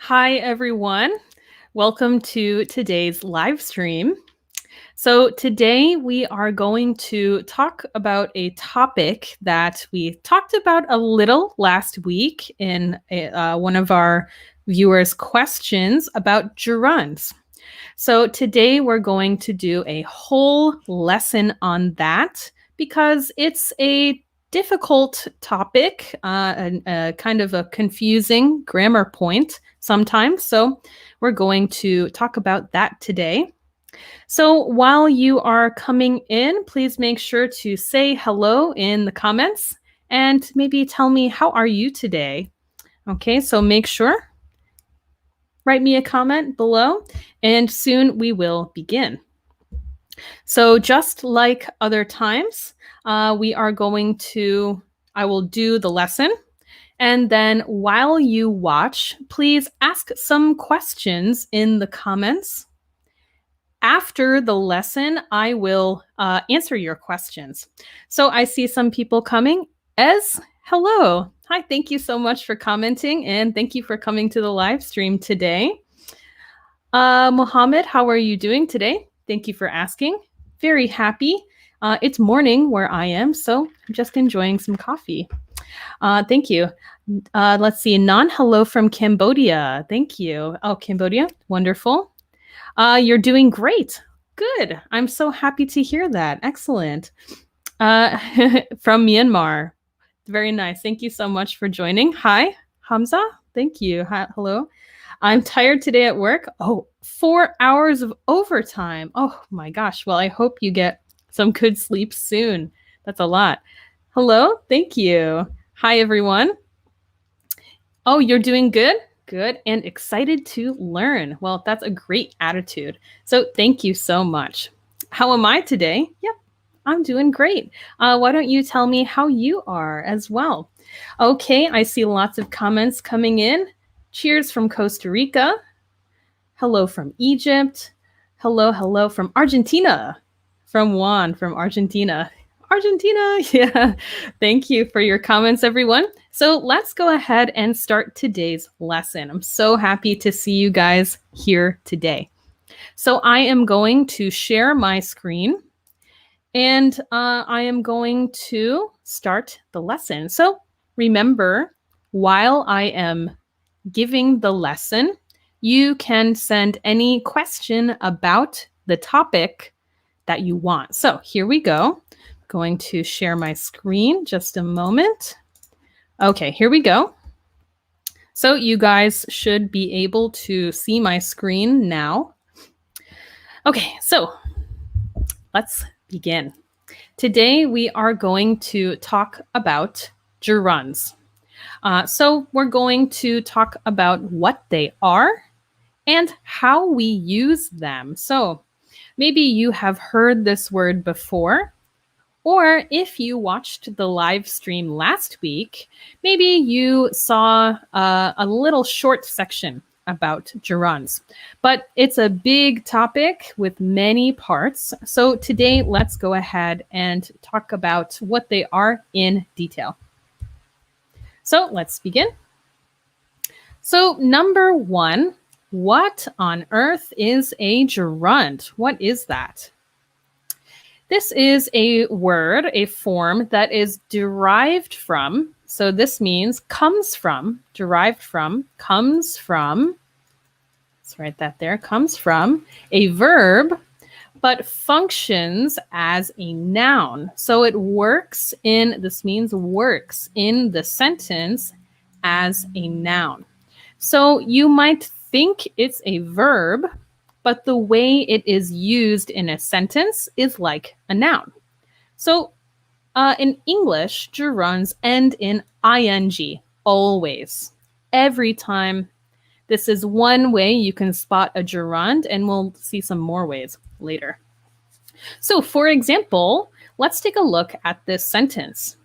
Hi, everyone. Welcome to today's live stream. So today we are going to talk about a topic that we talked about a little last week in one of our viewers' questions about gerunds. So today we're going to do a whole lesson on that because it's a difficult topic, and kind of a confusing grammar point sometimes. So we're going to talk about that today. So while you are coming in, please make sure to say hello in the comments and maybe tell me, how are you today? Okay, so make sure. Write me a comment below, and soon we will begin. So just like other times, I will do the lesson. And then while you watch, please ask some questions in the comments. After the lesson, I will answer your questions. So I see some people coming. Hello. Hi, thank you so much for commenting, and thank you for coming to the live stream today. Mohammed, how are you doing today? Thank you for asking. Very happy. It's morning where I am, so I'm just enjoying some coffee. Thank you. Let's see. Hello from Cambodia. Thank you. Oh, Cambodia. Wonderful. You're doing great. Good. I'm so happy to hear that. Excellent. From Myanmar. Very nice. Thank you so much for joining. Hi, Hamza. Thank you. Hello. I'm tired today at work. Oh, 4 hours of overtime. Oh my gosh. Well, I hope you get some good sleep soon. That's a lot. Hello. Thank you. Hi, everyone. Oh, you're doing good? Good. And excited to learn. Well, that's a great attitude. So thank you so much. How am I today? Yep, I'm doing great. Why don't you tell me how you are as well? Okay, I see lots of comments coming in. Cheers from Costa Rica. Hello from Egypt. Hello from Argentina. From Juan from Argentina. Argentina, yeah. Thank you for your comments, everyone. So let's go ahead and start today's lesson. I'm so happy to see you guys here today. So I am going to share my screen, and I am going to start the lesson. So remember, while I am giving the lesson, you can send any question about the topic that you want. So here we go. I'm going to share my screen. Just a moment. Okay, here we go. So you guys should be able to see my screen now. Okay, so let's begin. Today we are going to talk about gerunds. So we're going to talk about what they are and how we use them. So maybe you have heard this word before, or if you watched the live stream last week, maybe you saw a little short section about gerunds. But it's a big topic with many parts. So today, let's go ahead and talk about what they are in detail. So let's begin. So number one, what on earth is a gerund? What is that? This is a word, a form that is derived from, so this means comes from, derived from, comes from, let's write that there, comes from a verb, but functions as a noun. So it works in, this means works in the sentence as a noun. So you might think it's a verb, but the way it is used in a sentence is like a noun. So in English, gerunds end in ing, always, every time. This is one way you can spot a gerund, and we'll see some more ways later. So for example, let's take a look at this sentence.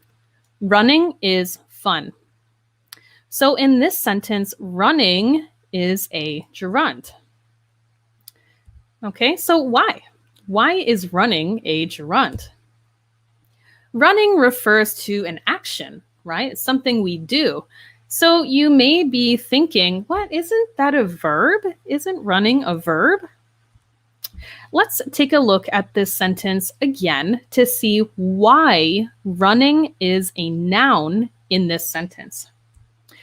Running is fun. So in this sentence, running is a gerund. Okay, so why? Why is running a gerund? Running refers to an action, right? It's something we do. So you may be thinking, what, isn't that a verb? Isn't running a verb? Let's take a look at this sentence again to see why running is a noun in this sentence.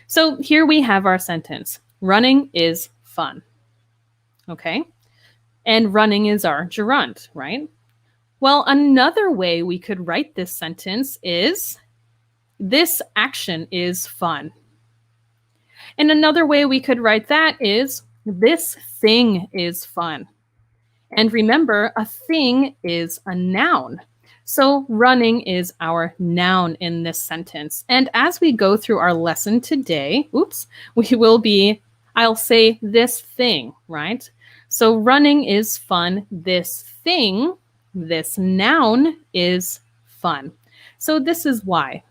So here we have our sentence. Running is fun. Okay? And running is our gerund, right? Well, another way we could write this sentence is this action is fun. And another way we could write that is this thing is fun. And remember, a thing is a noun. So running is our noun in this sentence. And as we go through our lesson today, I'll say this thing, right? So running is fun. This thing, this noun is fun. So this is why.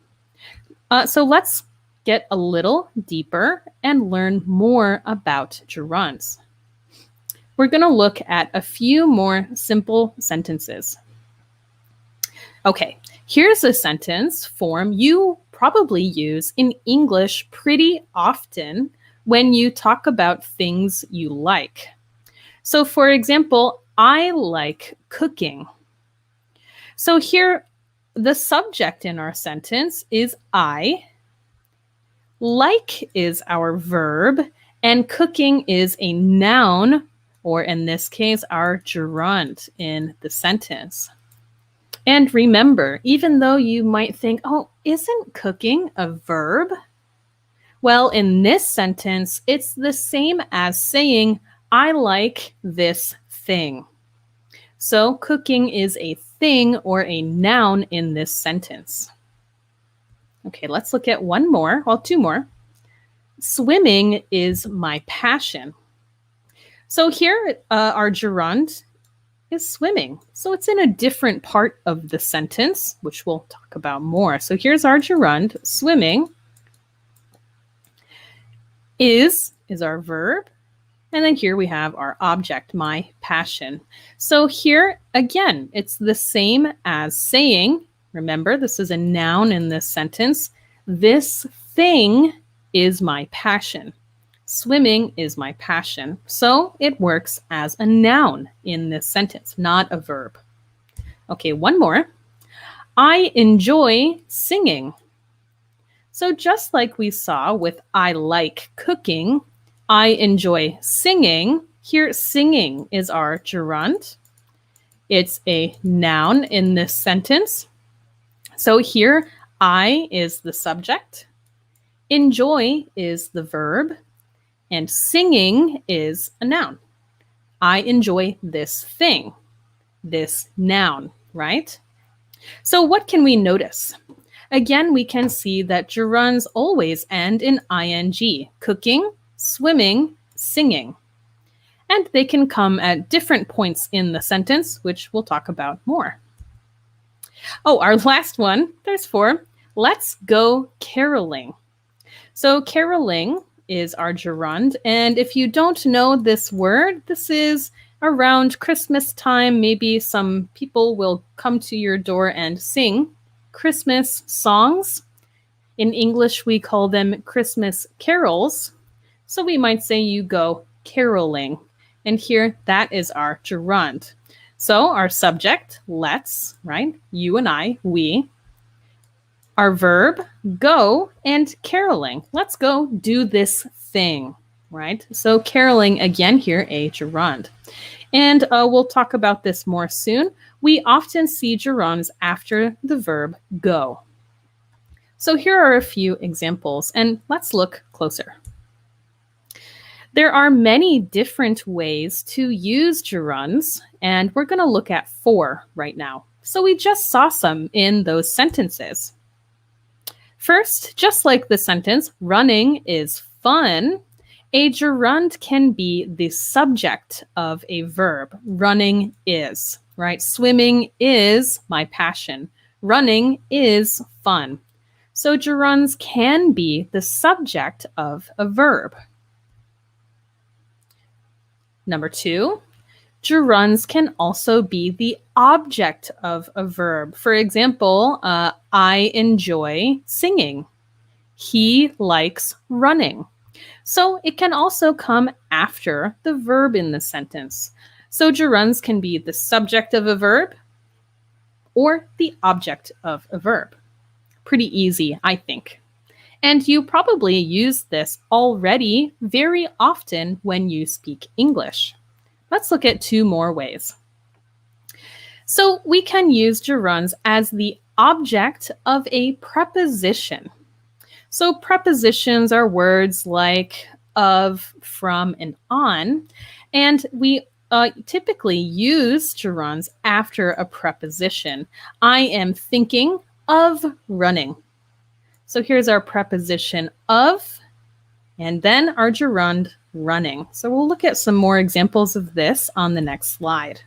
So let's get a little deeper and learn more about gerunds. We're going to look at a few more simple sentences. Okay, here's a sentence form you probably use in English pretty often when you talk about things you like. So for example, I like cooking. So here, the subject in our sentence is I. Like is our verb, and cooking is a noun, or in this case, our gerund in the sentence. And remember, even though you might think, oh, isn't cooking a verb? Well, in this sentence, it's the same as saying, I like this thing. So cooking is a thing or a noun in this sentence. Okay, let's look at two more. Swimming is my passion. So here, our gerund is swimming. So it's in a different part of the sentence, which we'll talk about more. So here's our gerund. Swimming is our verb. And then here we have our object, my passion. So here, again, it's the same as saying, remember, this is a noun in this sentence. This thing is my passion. Swimming is my passion. So it works as a noun in this sentence, not a verb. Okay, one more. I enjoy singing. So just like we saw with I like cooking, I enjoy singing. Here, singing is our gerund. It's a noun in this sentence. So here, I is the subject. Enjoy is the verb. And singing is a noun. I enjoy this thing, this noun, right? So what can we notice? Again, we can see that gerunds always end in ing, cooking, swimming, singing. And they can come at different points in the sentence, which we'll talk about more. Oh, our last one, there's 4. Let's go caroling. So caroling is our gerund. And if you don't know this word, this is around Christmas time. Maybe some people will come to your door and sing Christmas songs. In English, we call them Christmas carols. So we might say you go caroling. And here, that is our gerund. So our subject, let's, right? You and I, we. Our verb, go, and caroling. Let's go do this thing, right? So caroling, again here, a gerund. And we'll talk about this more soon. We often see gerunds after the verb go. So here are a few examples, and let's look closer. There are many different ways to use gerunds, and we're going to look at 4 right now. So we just saw some in those sentences. First, just like the sentence, running is fun, a gerund can be the subject of a verb. Running is, right? Swimming is my passion. Running is fun. So gerunds can be the subject of a verb. Number 2, gerunds can also be the object of a verb. For example, I enjoy singing. He likes running. So it can also come after the verb in the sentence. So gerunds can be the subject of a verb or the object of a verb. Pretty easy, I think. And you probably use this already very often when you speak English. Let's look at two more ways. So we can use gerunds as the object of a preposition. So prepositions are words like of, from, and on, and we typically use gerunds after a preposition. I am thinking of running. So here's our preposition of, and then our gerund running. So we'll look at some more examples of this on the next slide.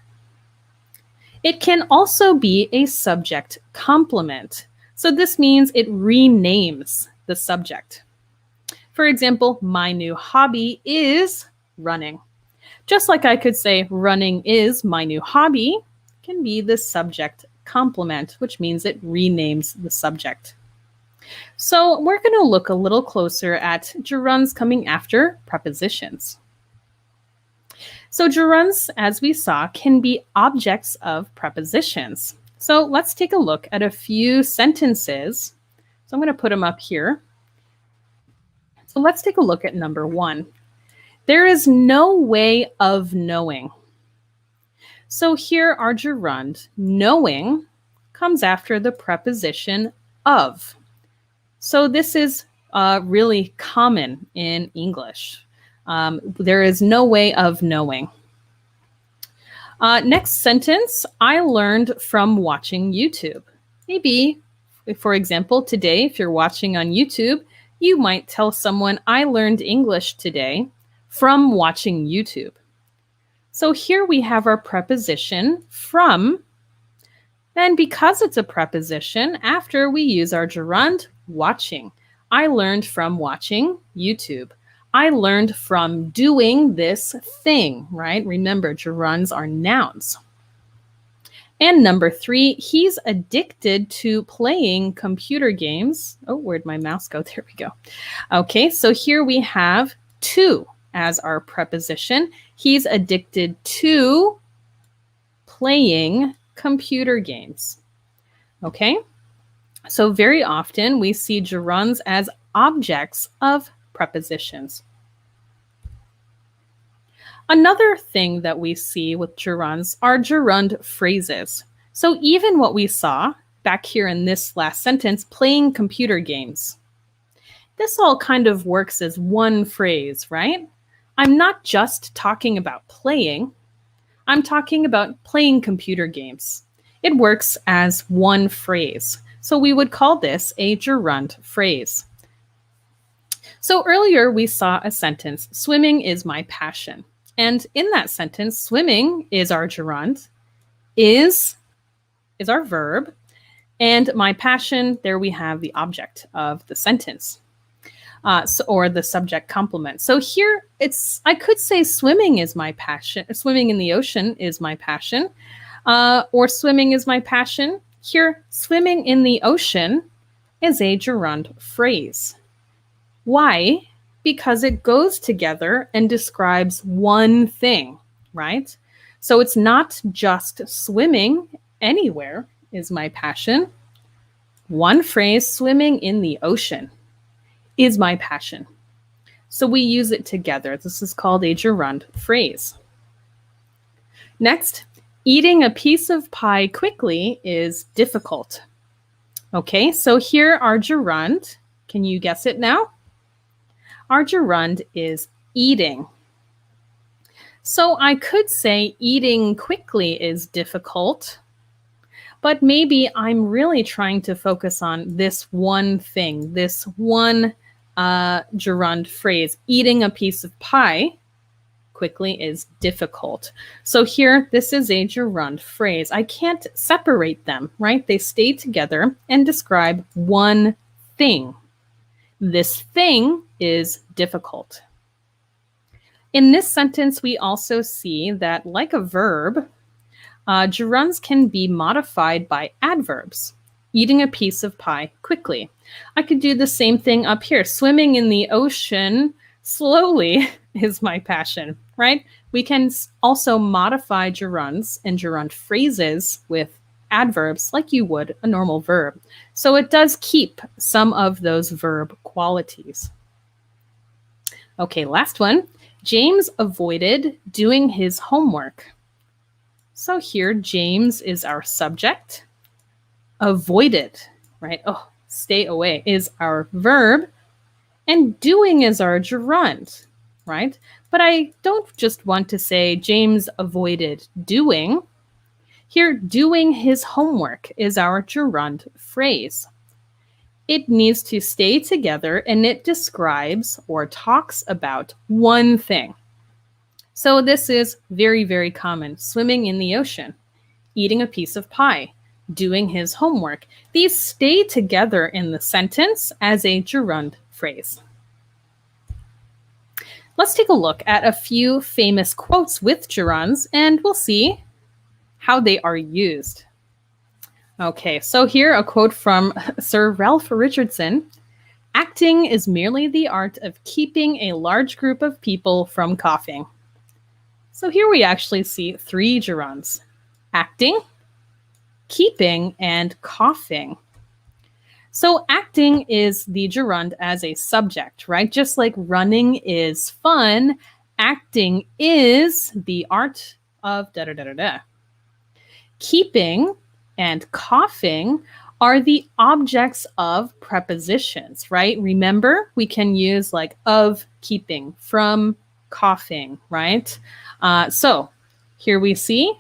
It can also be a subject complement. So this means it renames the subject. For example, my new hobby is running. Just like I could say running is my new hobby, can be the subject complement, which means it renames the subject. So we're going to look a little closer at gerunds coming after prepositions. So gerunds, as we saw, can be objects of prepositions. So let's take a look at a few sentences. So I'm going to put them up here. So let's take a look at number 1. There is no way of knowing. So here our gerund, knowing, comes after the preposition of. So this is really common in English. There is no way of knowing. Next sentence, I learned from watching YouTube. Maybe, for example, today, if you're watching on YouTube, you might tell someone, I learned English today from watching YouTube. So here we have our preposition from. Then because it's a preposition, after we use our gerund, watching. I learned from watching YouTube. I learned from doing this thing, right? Remember, gerunds are nouns. And number 3, he's addicted to playing computer games. Oh, where'd my mouse go? There we go. Okay, so here we have to as our preposition. He's addicted to playing computer games. Okay, so very often we see gerunds as objects of prepositions. Another thing that we see with gerunds are gerund phrases. So even what we saw back here in this last sentence, playing computer games, this all kind of works as one phrase, right? I'm not just talking about playing. I'm talking about playing computer games. It works as one phrase. So we would call this a gerund phrase. So earlier we saw a sentence, swimming is my passion. And in that sentence, swimming is our gerund, is our verb, and my passion, there we have the object of the sentence, or the subject complement. So here I could say swimming is my passion, swimming in the ocean is my passion, or swimming is my passion. Here, swimming in the ocean is a gerund phrase. Why? Because it goes together and describes one thing, right? So it's not just swimming anywhere is my passion. One phrase, swimming in the ocean, is my passion. So we use it together. This is called a gerund phrase. Next, eating a piece of pie quickly is difficult. Okay, so here our gerund, can you guess it now? Our gerund is eating. So I could say eating quickly is difficult, but maybe I'm really trying to focus on this one thing, this one gerund phrase. Eating a piece of pie quickly is difficult. So here, this is a gerund phrase. I can't separate them, right? They stay together and describe one thing. This thing is difficult. In this sentence, we also see that, like a verb, gerunds can be modified by adverbs. eating a piece of pie quickly. I could do the same thing up here. Swimming in the ocean slowly is my passion, right? We can also modify gerunds and gerund phrases with adverbs like you would a normal verb. So it does keep some of those verb qualities. Okay, last one. James avoided doing his homework. So here, James is our subject. Avoided, right? Oh, stay away is our verb. And doing is our gerund, right? But I don't just want to say James avoided doing. Here, doing his homework is our gerund phrase. It needs to stay together and it describes or talks about one thing. So this is very, very common. Swimming in the ocean, eating a piece of pie, doing his homework. These stay together in the sentence as a gerund phrase. Let's take a look at a few famous quotes with gerunds and we'll see how they are used. Okay, so here a quote from Sir Ralph Richardson. Acting is merely the art of keeping a large group of people from coughing. So here we actually see three gerunds: acting, keeping, and coughing. So acting is the gerund as a subject, right? Just like running is fun, acting is the art of da-da-da-da-da. Keeping and coughing are the objects of prepositions, right? Remember, we can use like of, keeping, from, coughing, right? So here we see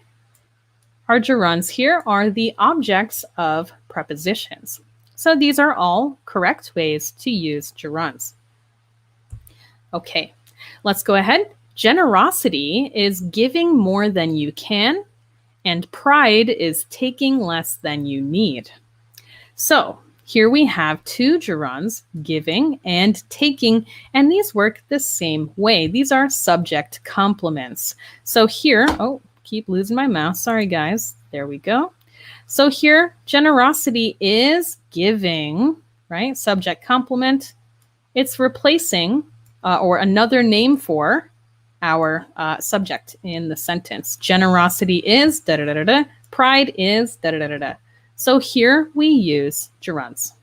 our gerunds here are the objects of prepositions. So these are all correct ways to use gerunds. Okay, let's go ahead. Generosity is giving more than you can, and pride is taking less than you need. So here we have two gerunds, giving and taking, and these work the same way. These are subject complements. So here, keep losing my mouse. Sorry, guys. There we go. So here, generosity is giving, right? Subject complement. It's replacing or another name for our subject in the sentence. Generosity is da-da-da-da-da. Pride is da-da-da-da-da. So here we use gerunds.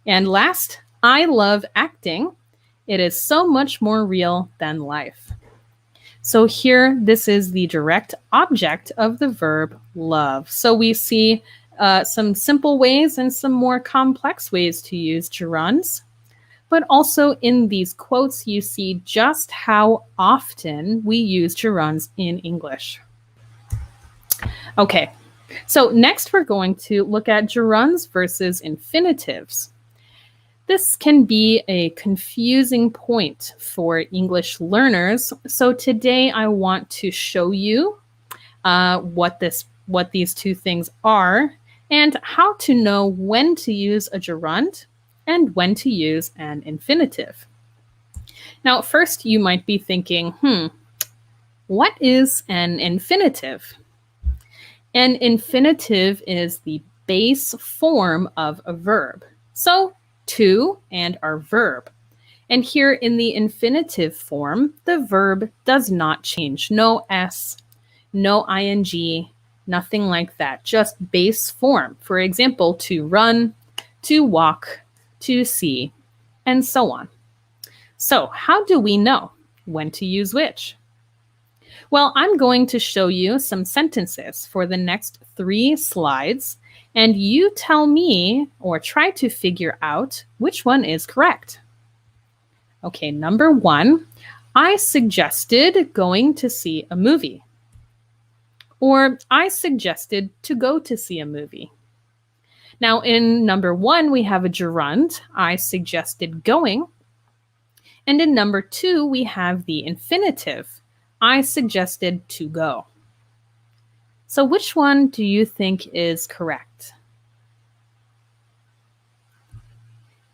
And last, I love acting. It is so much more real than life. So here, this is the direct object of the verb love. So we see some simple ways and some more complex ways to use gerunds. But also in these quotes, you see just how often we use gerunds in English. Okay, so next we're going to look at gerunds versus infinitives. This can be a confusing point for English learners. So today I want to show you what these two things are and how to know when to use a gerund and when to use an infinitive. Now, first you might be thinking, what is an infinitive? An infinitive is the base form of a verb. So to and our verb. And here in the infinitive form, the verb does not change. No S, no ing, nothing like that. Just base form. For example, to run, to walk, to see, and so on. So how do we know when to use which? Well, I'm going to show you some sentences for the next 3 slides, and you tell me or try to figure out which one is correct. Okay, number 1, I suggested going to see a movie. Or I suggested to go to see a movie. Now in number 1, we have a gerund, I suggested going. And in number 2, we have the infinitive, I suggested to go. So which one do you think is correct?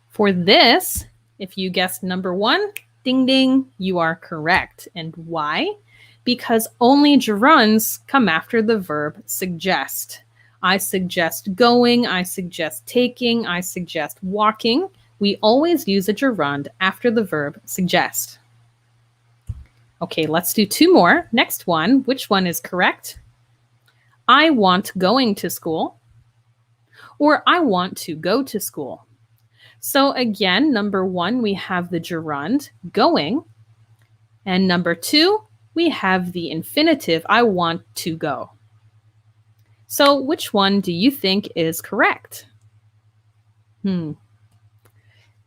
For this, if you guessed number 1, ding ding, you are correct. And why? Because only gerunds come after the verb suggest. I suggest going, I suggest taking, I suggest walking. We always use a gerund after the verb suggest. Okay, let's do two more. Next one, which one is correct? I want going to school, or I want to go to school. So again, number one, we have the gerund going. And number two, we have the infinitive, I want to go. So which one do you think is correct?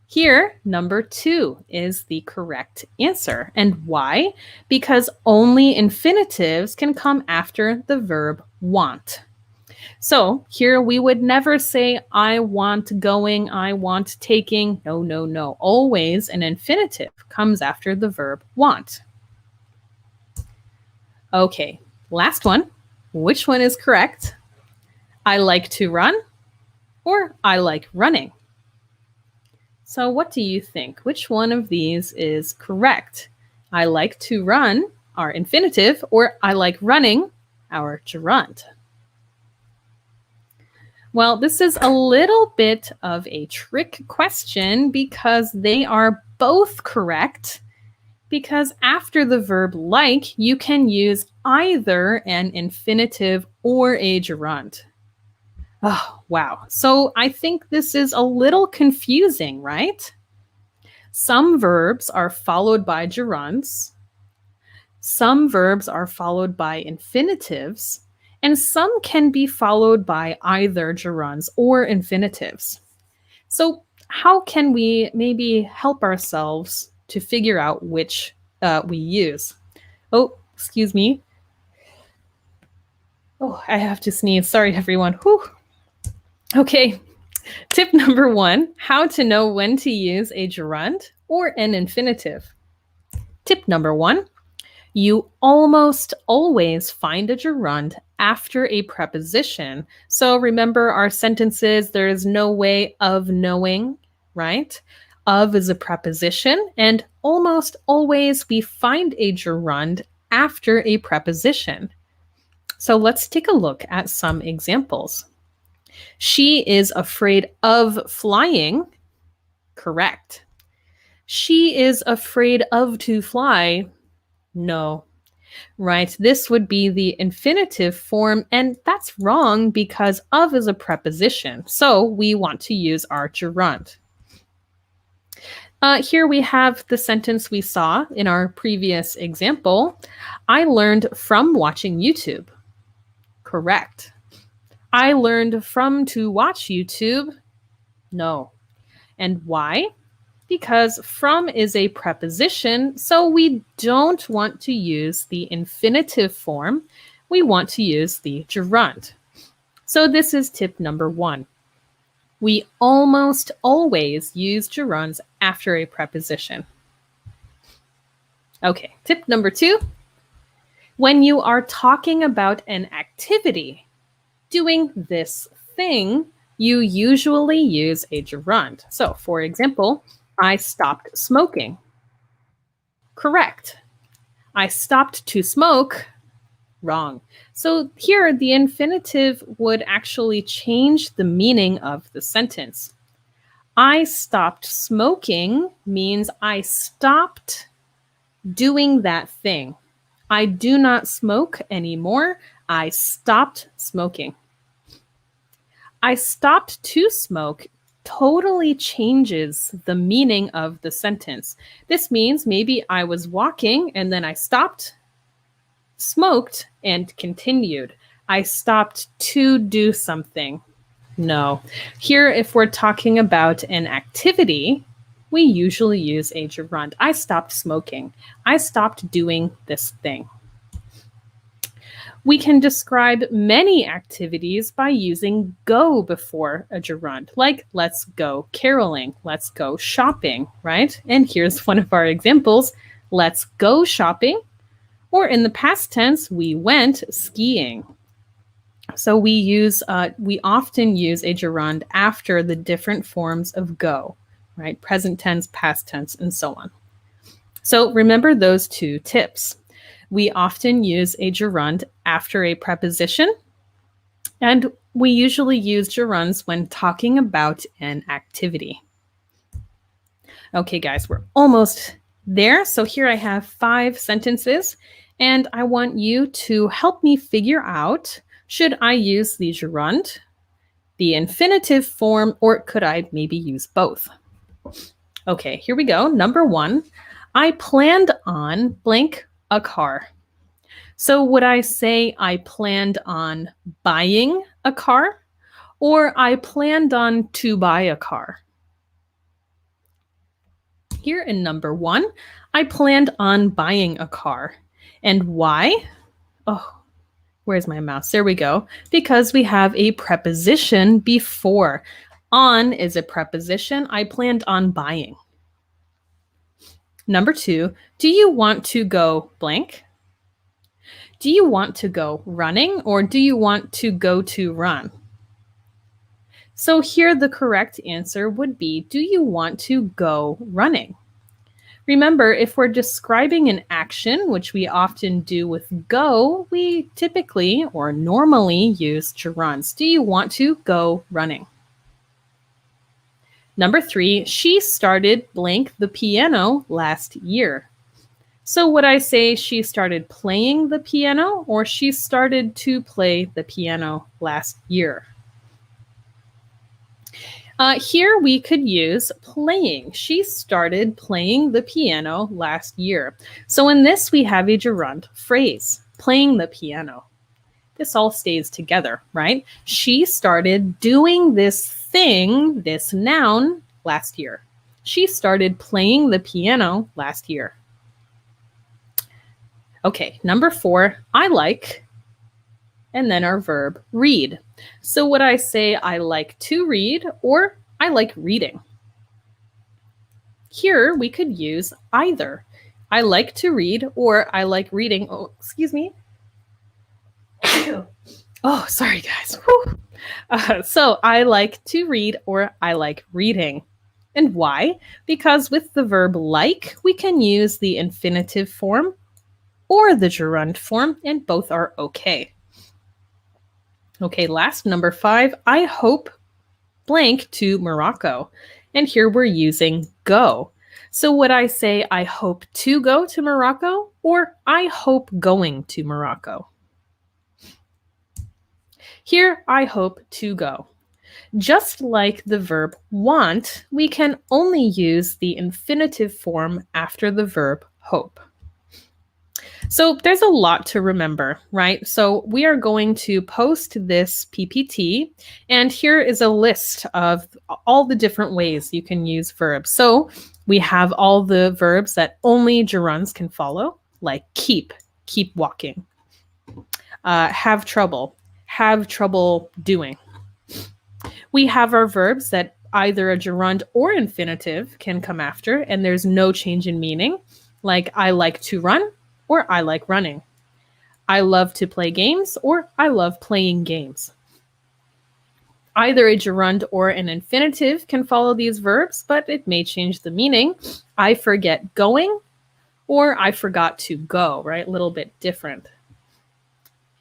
Here, number two is the correct answer. And why? Because only infinitives can come after the verb want. So here we would never say, I want going, I want taking. No, no, no. Always an infinitive comes after the verb want. Okay, last one. Which one is correct? I like to run, or I like running. So what do you think? Which one of these is correct? I like to run, our infinitive, or I like running, our gerund. Well, this is a little bit of a trick question because they are both correct. Because after the verb like, you can use either an infinitive or a gerund. Oh, wow. So I think this is a little confusing, right? Some verbs are followed by gerunds. Some verbs are followed by infinitives. And some can be followed by either gerunds or infinitives. So how can we maybe help ourselves to figure out which we use? Oh, excuse me. Oh, I have to sneeze. Sorry, everyone. Whew. Okay, tip number one, how to know when to use a gerund or an infinitive. Tip number one, you almost always find a gerund after a preposition. So remember our sentences, there is no way of knowing, right? Of is a preposition, and almost always we find a gerund after a preposition. So let's take a look at some examples. She is afraid of flying. Correct. She is afraid of to fly. No. Right? This would be the infinitive form, and that's wrong because of is a preposition. So we want to use our gerund. Here we have the sentence we saw in our previous example. I learned from watching YouTube. Correct. I learned from to watch YouTube. No. And why? Because from is a preposition, so we don't want to use the infinitive form. We want to use the gerund. So this is tip number one. We almost always use gerunds after a preposition. Okay, tip number two. When you are talking about an activity, doing this thing, you usually use a gerund. So, for example, I stopped smoking. Correct. I stopped to smoke. Wrong. So here, the infinitive would actually change the meaning of the sentence. I stopped smoking means I stopped doing that thing. I do not smoke anymore. I stopped smoking. I stopped to smoke totally changes the meaning of the sentence. This means maybe I was walking and then I stopped, smoked, and continued. I stopped to do something. No. Here, if we're talking about an activity, we usually use a gerund. I stopped smoking. I stopped doing this thing. We can describe many activities by using go before a gerund, like let's go caroling, let's go shopping, right? And here's one of our examples. Let's go shopping. Or in the past tense, we went skiing. So we often use a gerund after the different forms of go, right? Present tense, past tense, and so on. So remember those two tips. We often use a gerund after a preposition, and We usually use gerunds when talking about an activity. Okay, guys, we're almost there. So here I have 5 sentences, and I want you to help me figure out, should I use the gerund, the infinitive form, or could I maybe use both? Okay, here we go. Number 1, I planned on blank a car. So would I say I planned on buying a car, or I planned on to buy a car? Here in number 1, I planned on buying a car. And why? Oh, where's my mouse? There we go. Because we have a preposition before. On is a preposition. I planned on buying. Number 2, do you want to go blank? Do you want to go running, or do you want to go to run? So here the correct answer would be, do you want to go running? Remember, if we're describing an action, which we often do with go, we typically or normally use gerunds. Do you want to go running? Number 3, she started blank the piano last year. So would I say she started playing the piano, or she started to play the piano last year? Here we could use playing. She started playing the piano last year. So in this we have a gerund phrase, playing the piano. This all stays together, right? She started doing this thing, this noun, last year. She started playing the piano last year. Okay, number 4, I like, and then our verb read. So would I say I like to read, or I like reading? Here we could use either. I like to read, or I like reading. Oh, excuse me. Oh, sorry guys. So I like to read, or I like reading. And why? Because with the verb like, we can use the infinitive form or the gerund form, and both are okay. Okay, last, number 5, I hope blank to Morocco. And here we're using go. So would I say I hope to go to Morocco, or I hope going to Morocco? Here, I hope to go. Just like the verb want, we can only use the infinitive form after the verb hope. So there's a lot to remember, right? So we are going to post this PPT, and here is a list of all the different ways you can use verbs. So we have all the verbs that only gerunds can follow, like keep walking, have trouble doing. We have our verbs that either a gerund or infinitive can come after, and there's no change in meaning, like I like to run, or I like running. I love to play games, or I love playing games. Either a gerund or an infinitive can follow these verbs, but it may change the meaning. I forget going, or I forgot to go, right? A little bit different.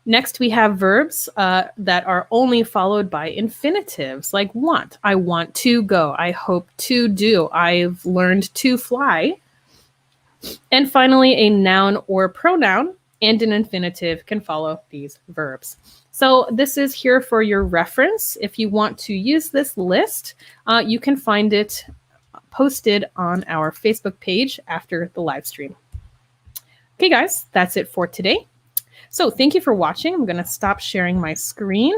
Next, we have verbs that are only followed by infinitives, like want. I want to go. I hope to do. I've learned to fly. And finally, a noun or pronoun and an infinitive can follow these verbs. So this is here for your reference. If you want to use this list, you can find it posted on our Facebook page after the live stream. Okay, guys, that's it for today. So thank you for watching. I'm going to stop sharing my screen.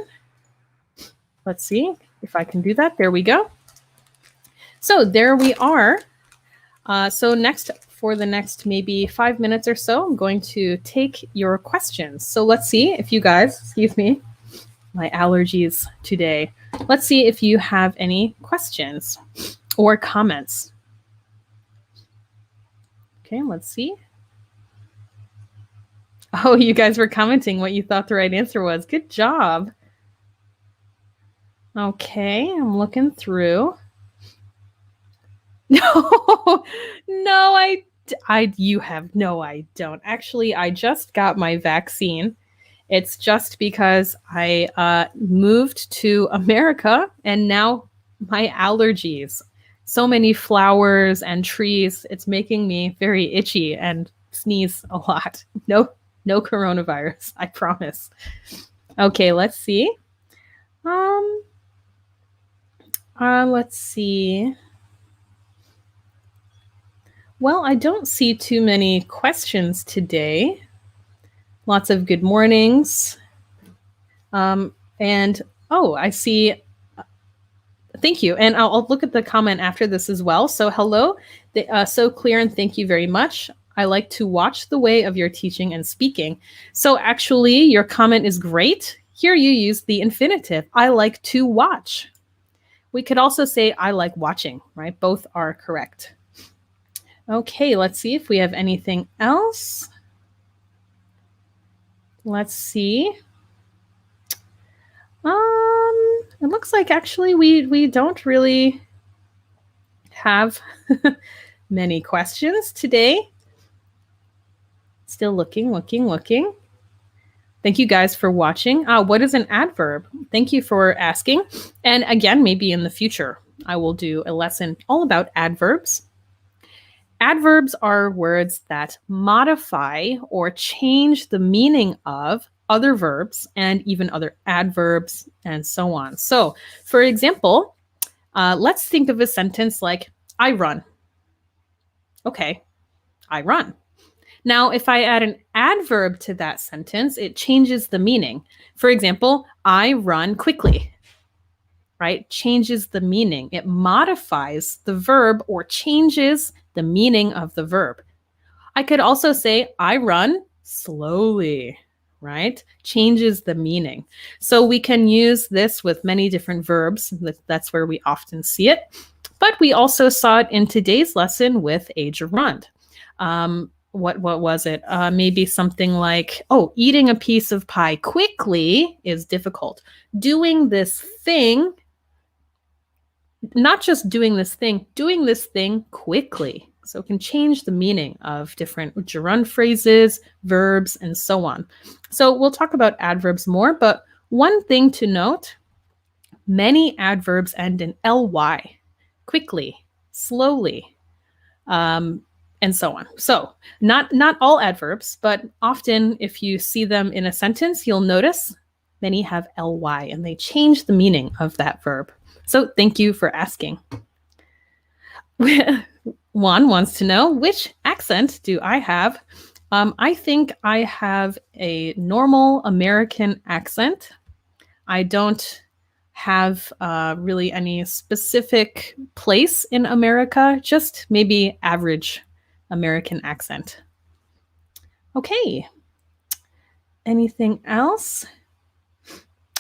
Let's see if I can do that. There we go. So there we are. So for the next maybe 5 minutes or so, I'm going to take your questions. So let's see if you guys, excuse me, my allergies today. Let's see if you have any questions or comments. Okay, let's see. Oh, you guys were commenting what you thought the right answer was. Good job. Okay, I'm looking through. No, you have no, I don't. Actually, I just got my vaccine, It's just because I moved to America and now my allergies, so many flowers and trees, it's making me very itchy and sneeze a lot. No coronavirus, I promise. Okay, let's see. Let's see. Well, I don't see too many questions today. Lots of good mornings. And oh, I see. Thank you. And I'll look at the comment after this as well. So hello, so clear, and thank you very much. I like to watch the way of your teaching and speaking. So actually, your comment is great. Here you use the infinitive. I like to watch. We could also say I like watching, right? Both are correct. Okay, let's see if we have anything else. Let's see. It looks like actually we don't really have many questions today. Still looking. Thank you guys for watching. What is an adverb? Thank you for asking. And again, maybe in the future, I will do a lesson all about adverbs. Adverbs are words that modify or change the meaning of other verbs and even other adverbs and so on. So, for example, let's think of a sentence like, I run. Okay, I run. Now, if I add an adverb to that sentence, it changes the meaning. For example, I run quickly, right? Changes the meaning. It modifies the verb or changes the meaning of the verb. I could also say, I run slowly, right? Changes the meaning. So we can use this with many different verbs. That's where we often see it. But we also saw it in today's lesson with a gerund. What was it? Maybe something like, oh, eating a piece of pie quickly is difficult. Doing this thing, not just doing this thing quickly. So it can change the meaning of different gerund phrases, verbs, and so on. So we'll talk about adverbs more, but one thing to note, many adverbs end in ly, quickly, slowly, and so on. So not all adverbs, but often if you see them in a sentence, you'll notice many have ly and they change the meaning of that verb. So thank you for asking. Juan wants to know, which accent do I have? I think I have a normal American accent. I don't have really any specific place in America, just maybe average American accent. Okay. Anything else?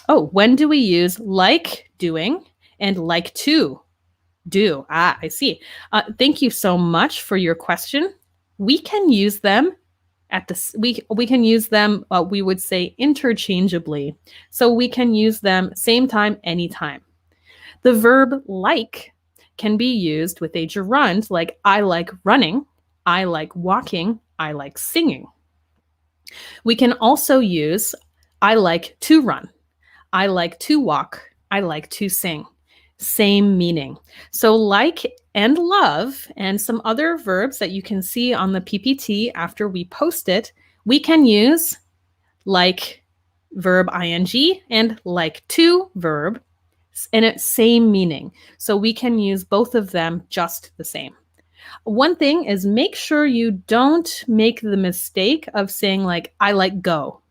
Oh, when do we use like doing and like to do? I see. Thank you so much for your question. We can use them at this. We can use them. We would say interchangeably. So we can use them same time, anytime. The verb like can be used with a gerund, like I like running, I like walking, I like singing. We can also use I like to run, I like to walk, I like to sing. Same meaning. So like and love and some other verbs that you can see on the PPT after we post it, we can use like verb ing and like to verb, and it's same meaning. So we can use both of them just the same. One thing is make sure you don't make the mistake of saying like, I like go.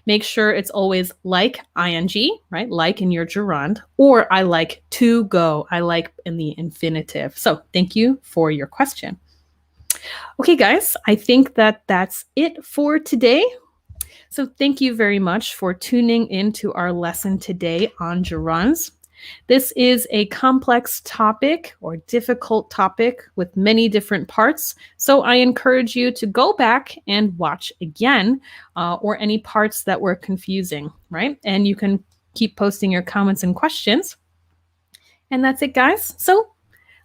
Make sure it's always like ing, right? Like in your gerund, or I like to go. I like in the infinitive. So thank you for your question. Okay, guys, I think that's it for today. So thank you very much for tuning into our lesson today on gerunds. This is a complex topic or difficult topic with many different parts. So I encourage you to go back and watch again or any parts that were confusing, right? And you can keep posting your comments and questions. And that's it, guys. So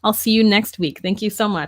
I'll see you next week. Thank you so much.